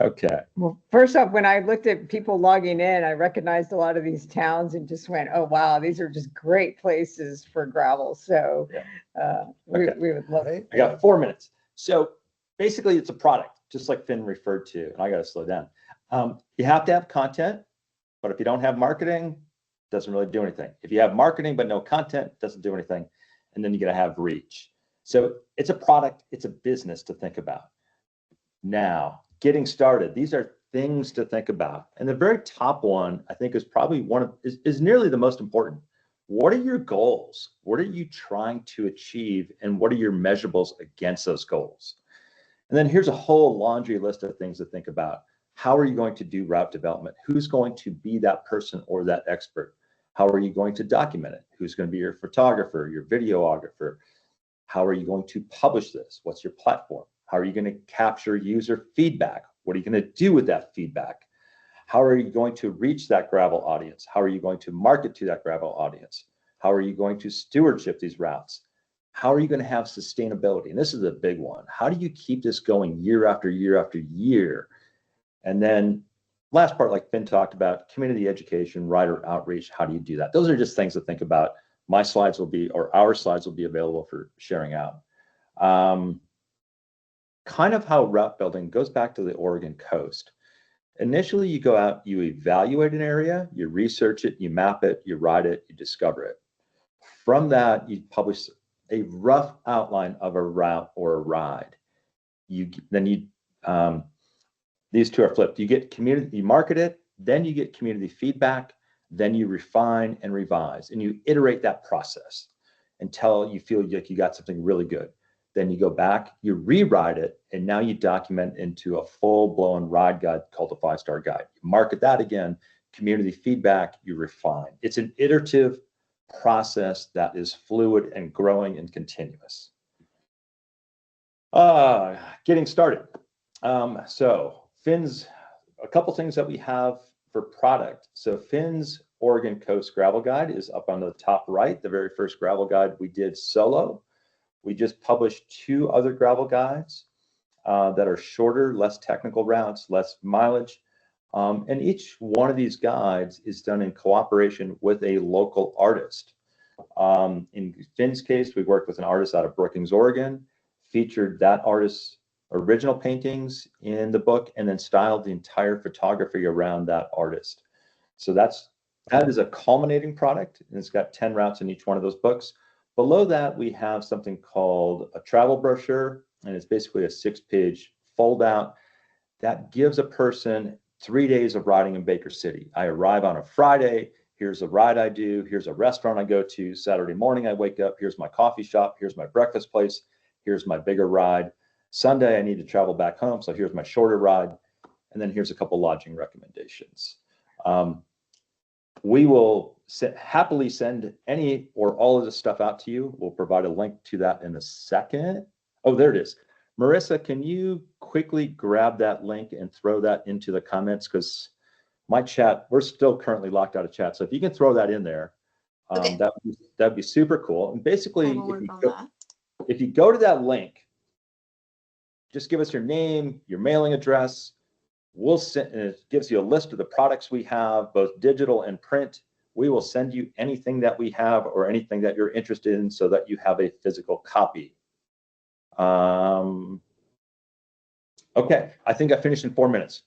Okay. Well, first off, when I looked at people logging in, I recognized a lot of these towns and just went, oh, wow, these are just great places for gravel. So Okay. we would love Right? I got 4 minutes. So basically it's a product, just like Finn referred to, and I got to slow down. You have to have content, but if you don't have marketing, it doesn't really do anything. If you have marketing, but no content, it doesn't do anything. And then you got to have reach. So it's a product, it's a business to think about. Now, getting started, these are things to think about. And the very top one, I think, is probably is nearly the most important. What are your goals? What are you trying to achieve? And what are your measurables against those goals? And then here's a whole laundry list of things to think about. How are you going to do route development? Who's going to be that person or that expert? How are you going to document it? Who's going to be your photographer, your videographer? How are you going to publish this? What's your platform? How are you going to capture user feedback? What are you going to do with that feedback? How are you going to reach that gravel audience? How are you going to market to that gravel audience? How are you going to stewardship these routes? How are you going to have sustainability? And this is a big one. How do you keep this going year after year after year? And then last part, like Finn talked about, community education, rider outreach. How do you do that? Those are just things to think about. My slides will be, or our slides will be available for sharing out. Kind of how route building goes back to the Oregon coast. Initially, you go out, you evaluate an area, you research it, you map it, you ride it, you discover it. From that, you publish a rough outline of a route or a ride. These two are flipped. You get community, you market it, then you get community feedback, then you refine and revise, and you iterate that process until you feel like you got something really good. Then you go back, you rewrite it, and now you document into a full-blown ride guide called a 5-star guide. You market that again, community feedback, you refine. It's an iterative process that is fluid and growing and continuous. Getting started. So Finn's, a couple things that we have for product. So Finn's Oregon Coast Gravel Guide is up on the top right, the very first gravel guide we did solo. We just published 2 other gravel guides that are shorter, less technical routes, less mileage. And each one of these guides is done in cooperation with a local artist. In Finn's case, we worked with an artist out of Brookings, Oregon, featured that artist's original paintings in the book, and then styled the entire photography around that artist. So that is a culminating product, and it's got 10 routes in each one of those books. Below that, we have something called a travel brochure, and it's basically a 6-page fold out that gives a person 3 days of riding in Baker City. I arrive on a Friday, here's a ride I do, here's a restaurant I go to, Saturday morning I wake up, here's my coffee shop, here's my breakfast place, here's my bigger ride. Sunday I need to travel back home, so here's my shorter ride, and then here's a couple lodging recommendations. We will happily send any or all of this stuff out to you. We'll provide a link to that in a second. Oh, there it is. Marissa, can you quickly grab that link and throw that into the comments? Because my chat, we're still currently locked out of chat. So if you can throw that in there, Okay. that'd be super cool. And basically, We'll if you go to that link, just give us your name, your mailing address. We'll send, and it gives you a list of the products we have, both digital and print. We will send you anything that we have or anything that you're interested in so that you have a physical copy. Okay, I think I finished in 4 minutes.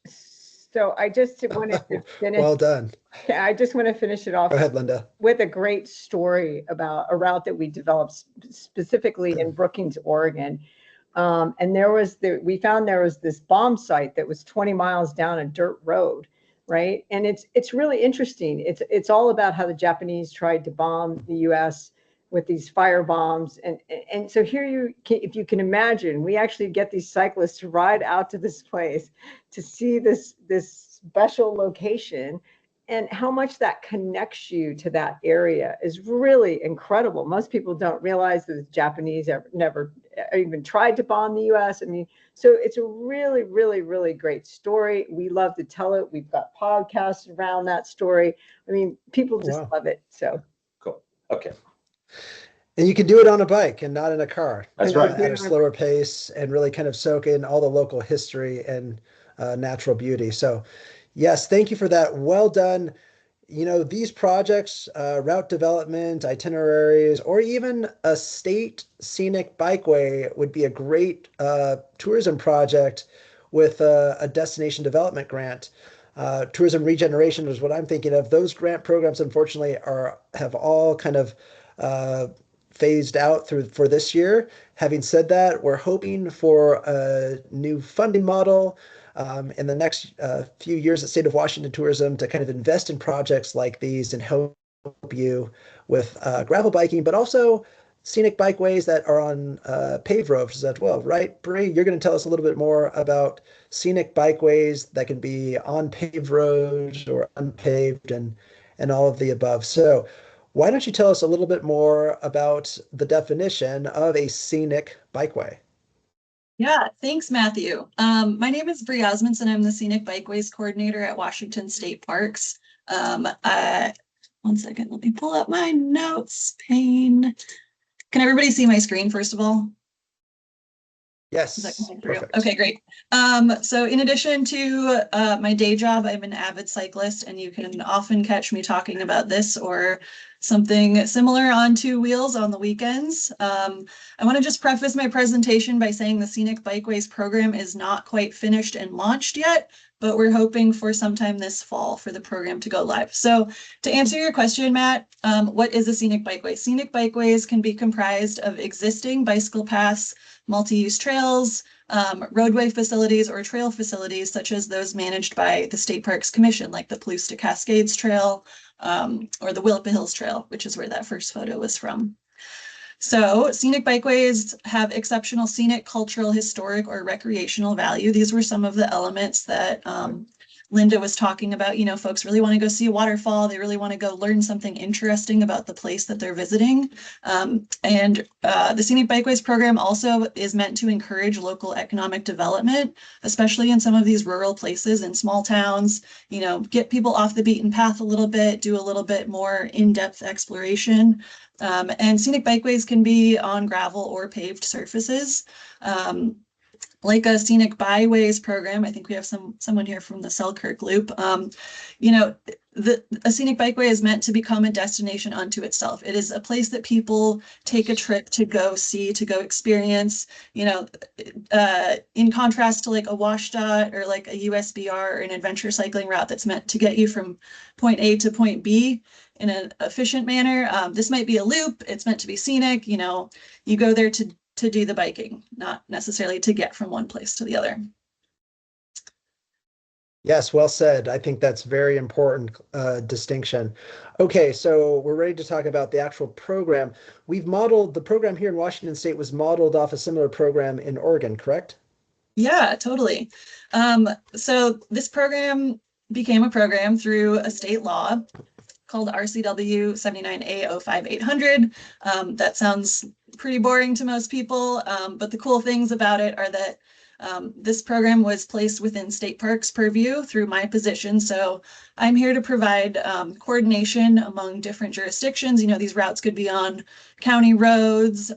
So I just wanted to finish. Well done. I just want to finish it off. Go ahead, Linda. With a great story about a route that we developed specifically in Brookings, Oregon. And we found there was this bomb site that was 20 miles down a dirt road, right? And it's really interesting. It's all about how the Japanese tried to bomb the U.S. with these fire bombs. And so here if you can imagine, we actually get these cyclists to ride out to this place to see this special location, and how much that connects you to that area is really incredible. Most people don't realize that the Japanese never even tried to bomb the US. I mean, so it's a really, really, really great story. We love to tell it. We've got podcasts around that story. I mean, people just love it. So cool. Okay. And you can do it on a bike and not in a car. That's right. At a slower pace and really kind of soak in all the local history and natural beauty. So yes, thank you for that. Well done. You know, these projects, route development, itineraries, or even a state scenic bikeway would be a great tourism project with a destination development grant. Tourism regeneration is what I'm thinking of. Those grant programs, unfortunately, have all kind of phased out for this year. Having said that, we're hoping for a new funding model in the next few years at State of Washington Tourism to kind of invest in projects like these and help you with gravel biking, but also scenic bikeways that are on paved roads as well, right? Bry, you're going to tell us a little bit more about scenic bikeways that can be on paved roads or unpaved and all of the above. So why don't you tell us a little bit more about the definition of a scenic bikeway? Yeah, thanks, Matthew. My name is Bry Osmonson. I'm the Scenic Bikeways Coordinator at Washington State Parks. One second, let me pull up my notes pane. Can everybody see my screen, first of all? Yes, perfect. Okay, great. So in addition to my day job, I'm an avid cyclist, and you can often catch me talking about this or something similar on two wheels on the weekends. I want to just preface my presentation by saying the Scenic Bikeways program is not quite finished and launched yet, but we're hoping for sometime this fall for the program to go live. So to answer your question, Matt, what is a scenic bikeway? Scenic bikeways can be comprised of existing bicycle paths, multi-use trails, roadway facilities, or trail facilities, such as those managed by the State Parks Commission, like the Palouse Cascades Trail or the Willapa Hills Trail, which is where that first photo was from. So scenic bikeways have exceptional scenic, cultural, historic, or recreational value. These were some of the elements that Linda was talking about. You know, folks really want to go see a waterfall. They really want to go learn something interesting about the place that they're visiting. The Scenic Bikeways program also is meant to encourage local economic development, especially in some of these rural places in small towns, you know, get people off the beaten path a little bit, do a little bit more in-depth exploration. And scenic bikeways can be on gravel or paved surfaces. Like a scenic byways program, I think we have someone here from the Selkirk Loop. You know, a scenic bikeway is meant to become a destination unto itself. It is a place that people take a trip to go see, to go experience. You know, in contrast to like a WashDOT or like a USBR or an adventure cycling route that's meant to get you from point A to point B in an efficient manner. This might be a loop. It's meant to be scenic. You know, you go there to do the biking, not necessarily to get from one place to the other. Yes, well said. I think that's very important distinction. Okay, so we're ready to talk about the actual program. We've modeled, the program here in Washington State was modeled off a similar program in Oregon, correct? Yeah, totally. So this program became a program through a state law called RCW 79A05800. That sounds pretty boring to most people, but the cool things about it are that this program was placed within state parks purview through my position. So I'm here to provide coordination among different jurisdictions. You know, these routes could be on county roads,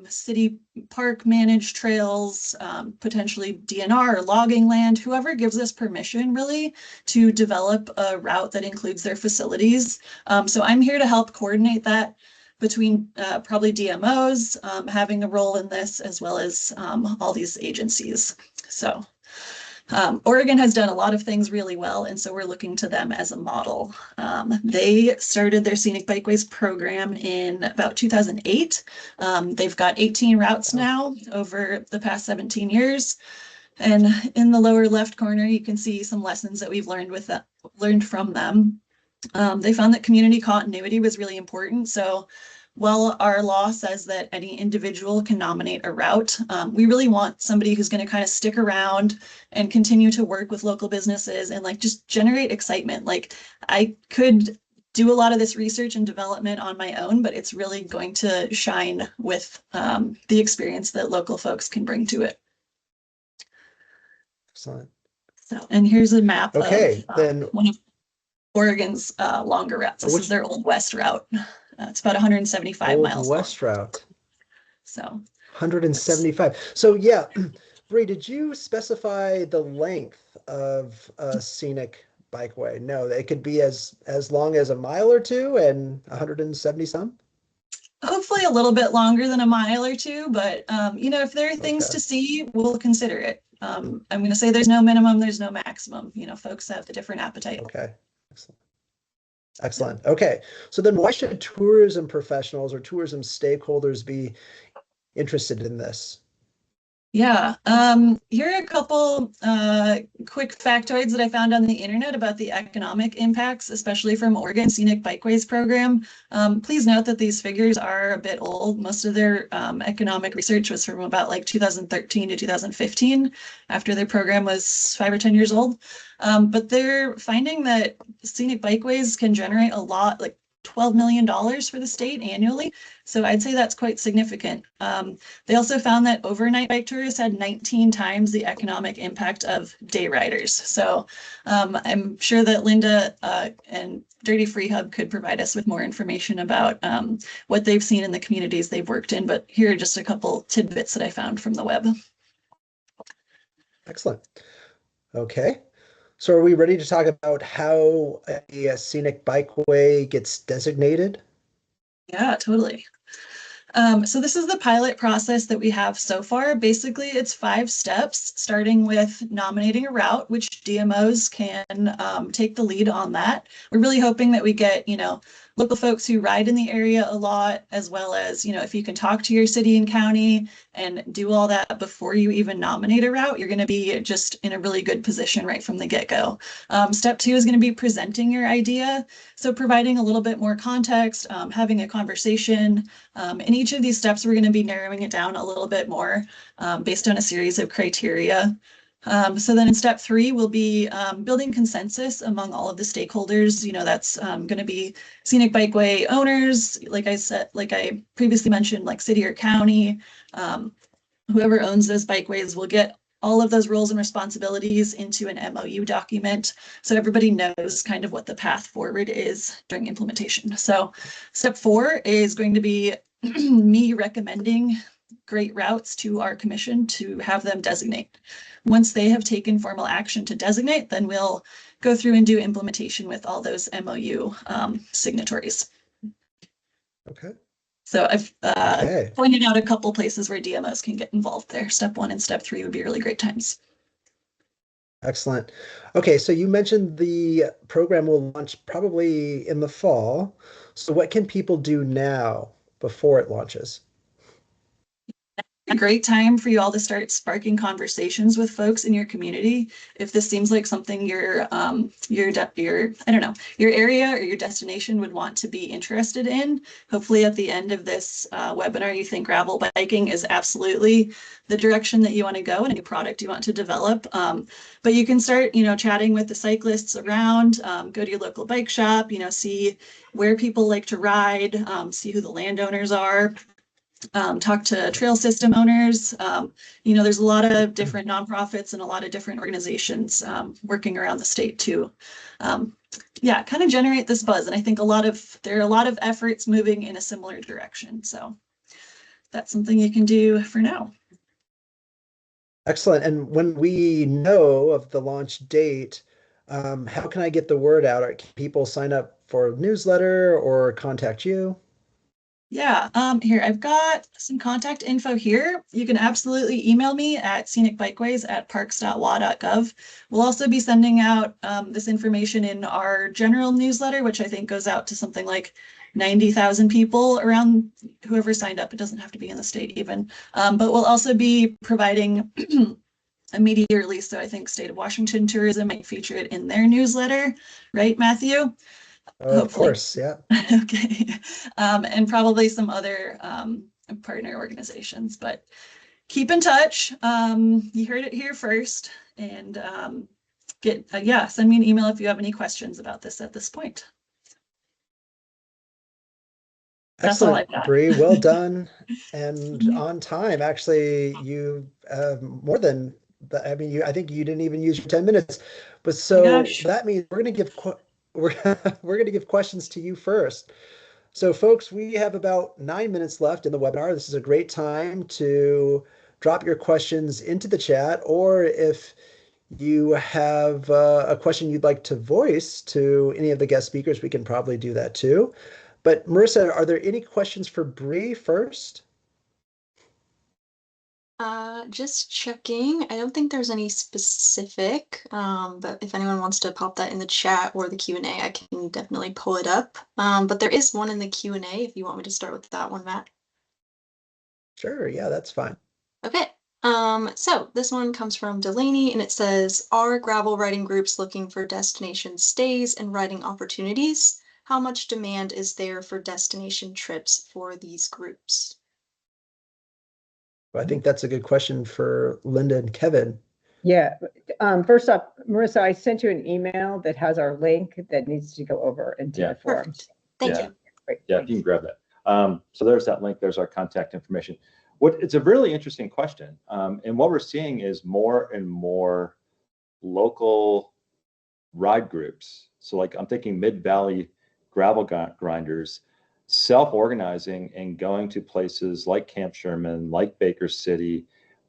city park managed trails, potentially DNR or logging land, whoever gives us permission really to develop a route that includes their facilities. So I'm here to help coordinate that between probably DMOs having a role in this, as well as all these agencies. So Oregon has done a lot of things really well, and so we're looking to them as a model. They started their Scenic Bikeways program in about 2008. They've got 18 routes now over the past 17 years. And in the lower left corner, you can see some lessons that we've learned from them. They found that community continuity was really important. So while our law says that any individual can nominate a route, we really want somebody who's going to kind of stick around and continue to work with local businesses and like just generate excitement. Like I could do a lot of this research and development on my own, but it's really going to shine with the experience that local folks can bring to it. Excellent. So, and here's a map Okay, of then one of Oregon's longer routes. This is their Old West route. It's about 175 miles. Old West route. So 175. So yeah, Bry, did you specify the length of a scenic bikeway? No, it could be as long as a mile or two and 170 some. Hopefully a little bit longer than a mile or two, but if there are things Okay. to see, we'll consider it. I'm going to say there's no minimum, there's no maximum. Folks have a different appetite. Okay. Excellent. Excellent. Okay. So then why should tourism professionals or tourism stakeholders be interested in this? Yeah, here are a couple quick factoids that I found on the internet about the economic impacts, especially from Oregon Scenic Bikeways program. Please note that these figures are a bit old. Most of their economic research was from about like 2013 to 2015, after their program was 5 or 10 years old. But they're finding that Scenic Bikeways can generate a lot, like $12 million for the state annually. So I'd say that's quite significant. They also found that overnight bike tours had 19 times the economic impact of day riders. So I'm sure that Linda and Dirty Freehub could provide us with more information about what they've seen in the communities they've worked in. But here are just a couple tidbits that I found from the web. Excellent. Okay. So are we ready to talk about how a scenic bikeway gets designated? Yeah, totally. So this is the pilot process that we have so far. Basically, it's 5 steps, starting with nominating a route, which DMOs can take the lead on that. We're really hoping that we get, local folks who ride in the area a lot, as well as, if you can talk to your city and county and do all that before you even nominate a route, you're going to be just in a really good position right from the get-go. Step 2 is going to be presenting your idea. So providing a little bit more context, having a conversation. In each of these steps, we're going to be narrowing it down a little bit more based on a series of criteria. So then in step 3, we'll be building consensus among all of the stakeholders. That's going to be scenic bikeway owners, like I previously mentioned, like city or county. Whoever owns those bikeways will get all of those roles and responsibilities into an MOU document, so everybody knows kind of what the path forward is during implementation. So step 4 is going to be me recommending great routes to our commission to have them designate. Once they have taken formal action to designate, then we'll go through and do implementation with all those MOU signatories. Okay. So I've pointed out a couple places where DMOs can get involved there. Step 1 and step 3 would be really great times. Excellent. Okay, so you mentioned the program will launch probably in the fall. So what can people do now before it launches? A great time for you all to start sparking conversations with folks in your community. If this seems like something your area or your destination would want to be interested in, hopefully at the end of this webinar, you think gravel biking is absolutely the direction that you want to go and a new product you want to develop. But you can start, chatting with the cyclists around, go to your local bike shop, see where people like to ride, see who the landowners are. Talk to trail system owners. There's a lot of different nonprofits and a lot of different organizations working around the state to, kind of generate this buzz. And I think there are a lot of efforts moving in a similar direction. So that's something you can do for now. Excellent. And when we know of the launch date, how can I get the word out? Or can people sign up for a newsletter or contact you? Yeah, here, I've got some contact info here. You can absolutely email me at scenicbikeways@parks.wa.gov. We'll also be sending out this information in our general newsletter, which I think goes out to something like 90,000 people around whoever signed up. It doesn't have to be in the state even. But we'll also be providing a media release. So I think State of Washington Tourism might feature it in their newsletter, right, Matthew? Of course, yeah. Okay. And probably some other partner organizations, but keep in touch. You heard it here first, and send me an email if you have any questions about this at this point. That's all I've got. Bry, well done and on time. Actually, you more than I think you didn't even use your 10 minutes. But so that means we're going to give we're going to give questions to you first. So folks, we have about 9 minutes left in the webinar. This is a great time to drop your questions into the chat, or if you have a question you'd like to voice to any of the guest speakers, we can probably do that too. But Marissa, are there any questions for Bry first? Just checking. I don't think there's any specific, but if anyone wants to pop that in the chat or the Q&A, I can definitely pull it up. But there is one in the Q&A if you want me to start with that one, Matt. Sure, yeah, that's fine. Okay. So this one comes from Delaney and it says, are gravel riding groups looking for destination stays and riding opportunities? How much demand is there for destination trips for these groups? I think that's a good question for Linda and Kevin. Yeah. First off, Marissa, I sent you an email that has our link that needs to go over into the forums. Thank Yeah. you. Great. Yeah, if you can grab that. So there's that link. There's our contact information. It's a really interesting question. And what we're seeing is more and more local ride groups. So like I'm thinking Mid-Valley gravel grinders self-organizing and going to places like Camp Sherman, like Baker City.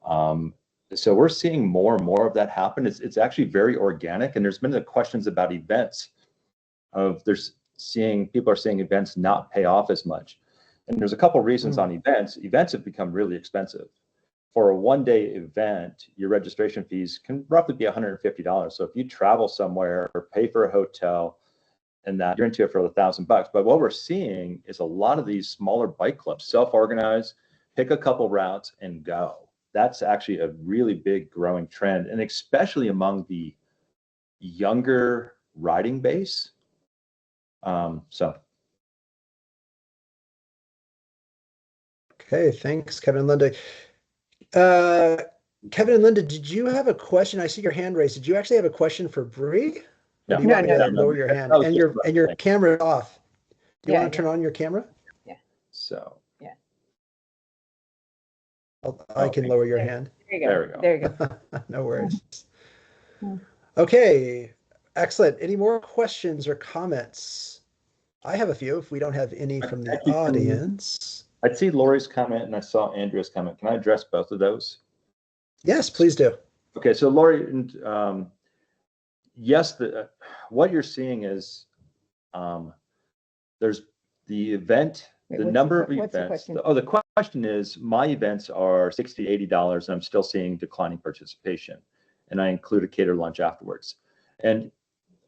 So we're seeing more and more of that happen. It's actually very organic. And there's been the questions about events of people are seeing events not pay off as much. And there's a couple reasons on events. Events have become really expensive. For a one-day event, your registration fees can roughly be $150. So if you travel somewhere or pay for a hotel and that, you're into it for $1,000. But what we're seeing is a lot of these smaller bike clubs self-organize, pick a couple routes and go. That's actually a really big growing trend, and especially among the younger riding base. Okay, thanks, Kevin and Linda. Kevin and Linda, did you have a question? I see your hand raised. Did you actually have a question for Bry? Or do you want me to lower your hand? And your camera off. Do you want to turn on your camera? Yeah. So. Yeah. I can lower your hand. There you go. There we go. There you go. No worries. Okay, excellent. Any more questions or comments? I have a few if we don't have any from the audience. I see Lori's comment and I saw Andrea's comment. Can I address both of those? Yes, please do. Okay, so Lori, yes, what you're seeing is there's the event, the number of events. The question is, my events are $60 to $80 and I'm still seeing declining participation. And I include a catered lunch afterwards. And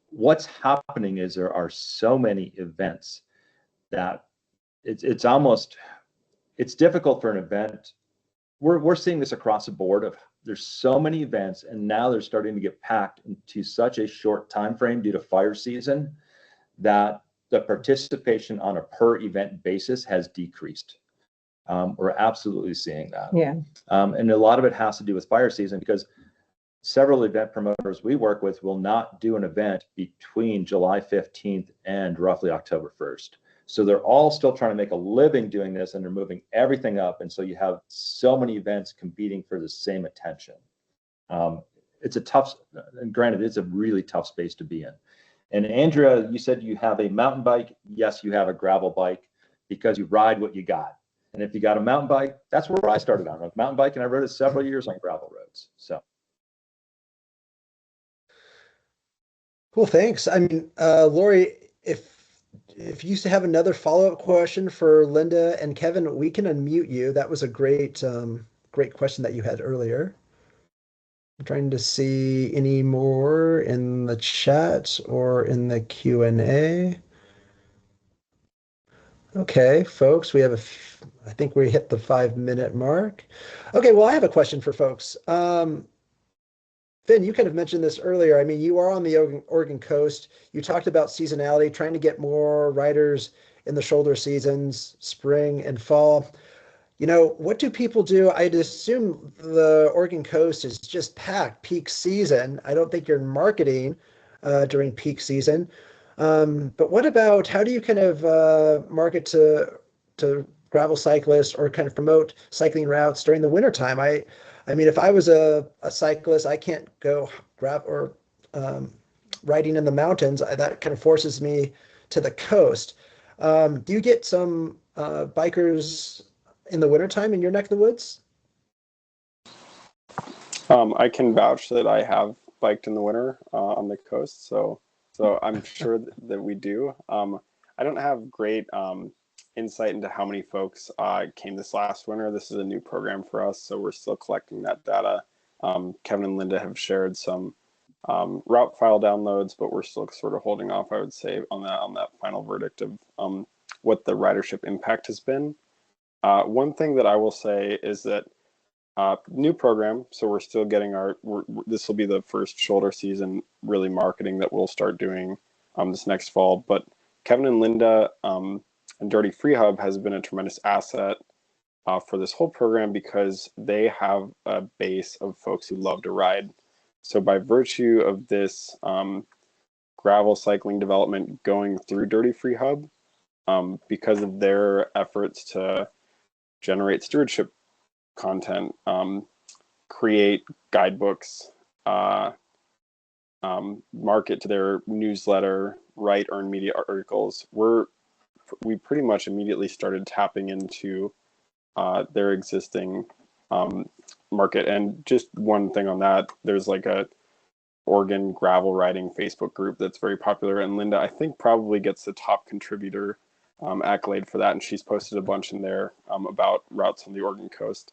what's happening is there are so many events that it's difficult for an event. We're seeing this across the board of there's so many events and now they're starting to get packed into such a short time frame due to fire season that the participation on a per event basis has decreased. We're absolutely seeing that. Yeah. And a lot of it has to do with fire season because several event promoters we work with will not do an event between July 15th and roughly October 1st. So they're all still trying to make a living doing this and they're moving everything up. And so you have so many events competing for the same attention. It's a tough, and granted, it's a really tough space to be in. And Andrea, you said you have a mountain bike. Yes, you have a gravel bike because you ride what you got. And if you got a mountain bike, that's where I started on a mountain bike and I rode it several years on gravel roads. So. Cool, thanks. I mean, Lori, if you have another follow-up question for Linda and Kevin, we can unmute you. That was a great question that you had earlier. I'm trying to see any more in the chat or in the Q&A. Okay, folks, I think we hit the 5-minute mark. Okay, well, I have a question for folks. Finn, you kind of mentioned this earlier. I mean, you are on the Oregon coast. You talked about seasonality, trying to get more riders in the shoulder seasons, spring and fall. You know, what do people do? I'd assume the Oregon coast is just packed peak season. I don't think you're marketing during peak season. But what about, how do you kind of market to gravel cyclists or kind of promote cycling routes during the wintertime? I mean, if I was a cyclist, I can't go riding in the mountains. That kind of forces me to the coast. Do you get some bikers in the wintertime in your neck of the woods? I can vouch that I have biked in the winter on the coast, so I'm sure that we do. I don't have great insight into how many folks came this last winter. This is a new program for us, so we're still collecting that data. Kevin and Linda have shared some route file downloads, but we're still sort of holding off, I would say, on that final verdict of what the ridership impact has been. One thing that I will say is that new program, so we're still getting this will be the first shoulder season really marketing that we'll start doing this next fall. But Kevin and Linda and Dirty Freehub has been a tremendous asset for this whole program because they have a base of folks who love to ride. So by virtue of this gravel cycling development going through Dirty Freehub, because of their efforts to generate stewardship content, create guidebooks, market to their newsletter, write earned media articles, we pretty much immediately started tapping into their existing market. And just one thing on that, there's like a Oregon gravel riding Facebook group that's very popular, and Linda, I think, probably gets the top contributor accolade for that, and she's posted a bunch in there about routes on the Oregon coast.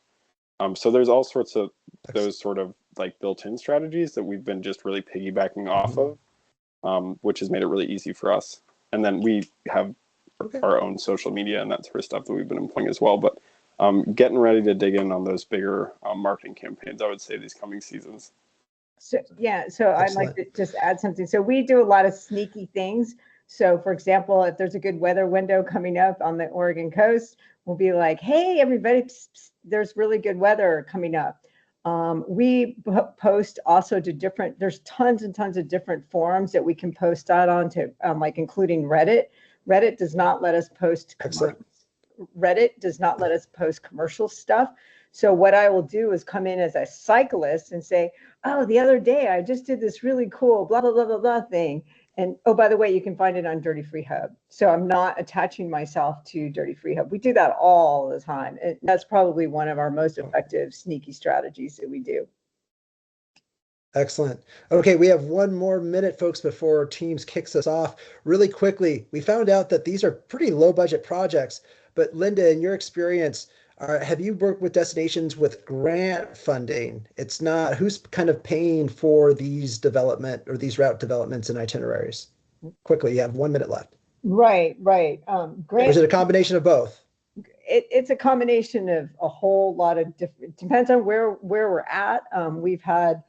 So there's all sorts of those sort of like built-in strategies that we've been just really piggybacking off of, which has made it really easy for us. And then we have our own social media and that sort of stuff that we've been employing as well. But getting ready to dig in on those bigger marketing campaigns, I would say, these coming seasons. So I'd like to just add something. So we do a lot of sneaky things. So for example, if there's a good weather window coming up on the Oregon coast, we'll be like, hey, everybody, psst, psst, there's really good weather coming up. We post also to there's tons and tons of different forums that we can post out on to, like including Reddit. Reddit does not let us post commercial stuff. So what I will do is come in as a cyclist and say, oh, the other day I just did this really cool blah, blah, blah, blah, blah thing. And oh, by the way, you can find it on Dirty Freehub. So I'm not attaching myself to Dirty Freehub. We do that all the time. And that's probably one of our most effective sneaky strategies that we do. Excellent. Okay, we have one more minute, folks, before Teams kicks us off. Really quickly, we found out that these are pretty low budget projects, but Linda, in your experience, have you worked with destinations with grant funding? It's not, who's kind of paying for these development or these route developments and itineraries? Quickly, you have 1 minute left. Right. Or is it a combination of both? It's a combination of a whole lot of different, depends on where we're at. We've had.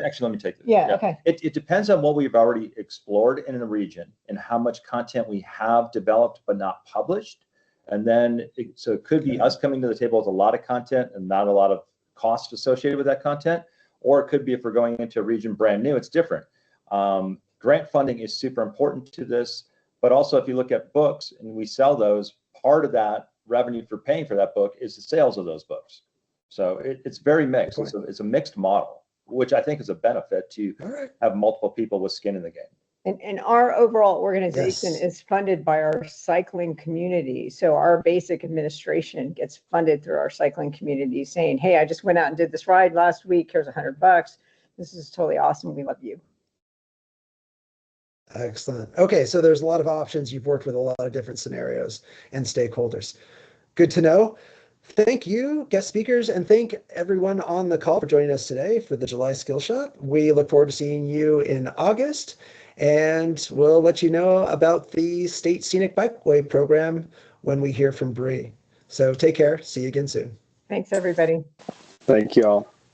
Actually, let me take this. Yeah, okay. It depends on what we've already explored in a region and how much content we have developed but not published. And then, so it could be us coming to the table with a lot of content and not a lot of cost associated with that content. Or it could be if we're going into a region brand new, it's different. Grant funding is super important to this. But also, if you look at books and we sell those, part of that revenue for paying for that book is the sales of those books. So it's very mixed. It's a mixed model, which I think is a benefit to have multiple people with skin in the game. And our overall organization is funded by our cycling community. So our basic administration gets funded through our cycling community saying, hey, I just went out and did this ride last week. Here's $100. This is totally awesome. We love you. Excellent. Okay, so there's a lot of options. You've worked with a lot of different scenarios and stakeholders. Good to know. Thank you, guest speakers, and thank everyone on the call for joining us today for the July Skillshop. We look forward to seeing you in August, and we'll let you know about the State Scenic Bikeway program when we hear from Bry. So take care. See you again soon. Thanks, everybody. Thank you all.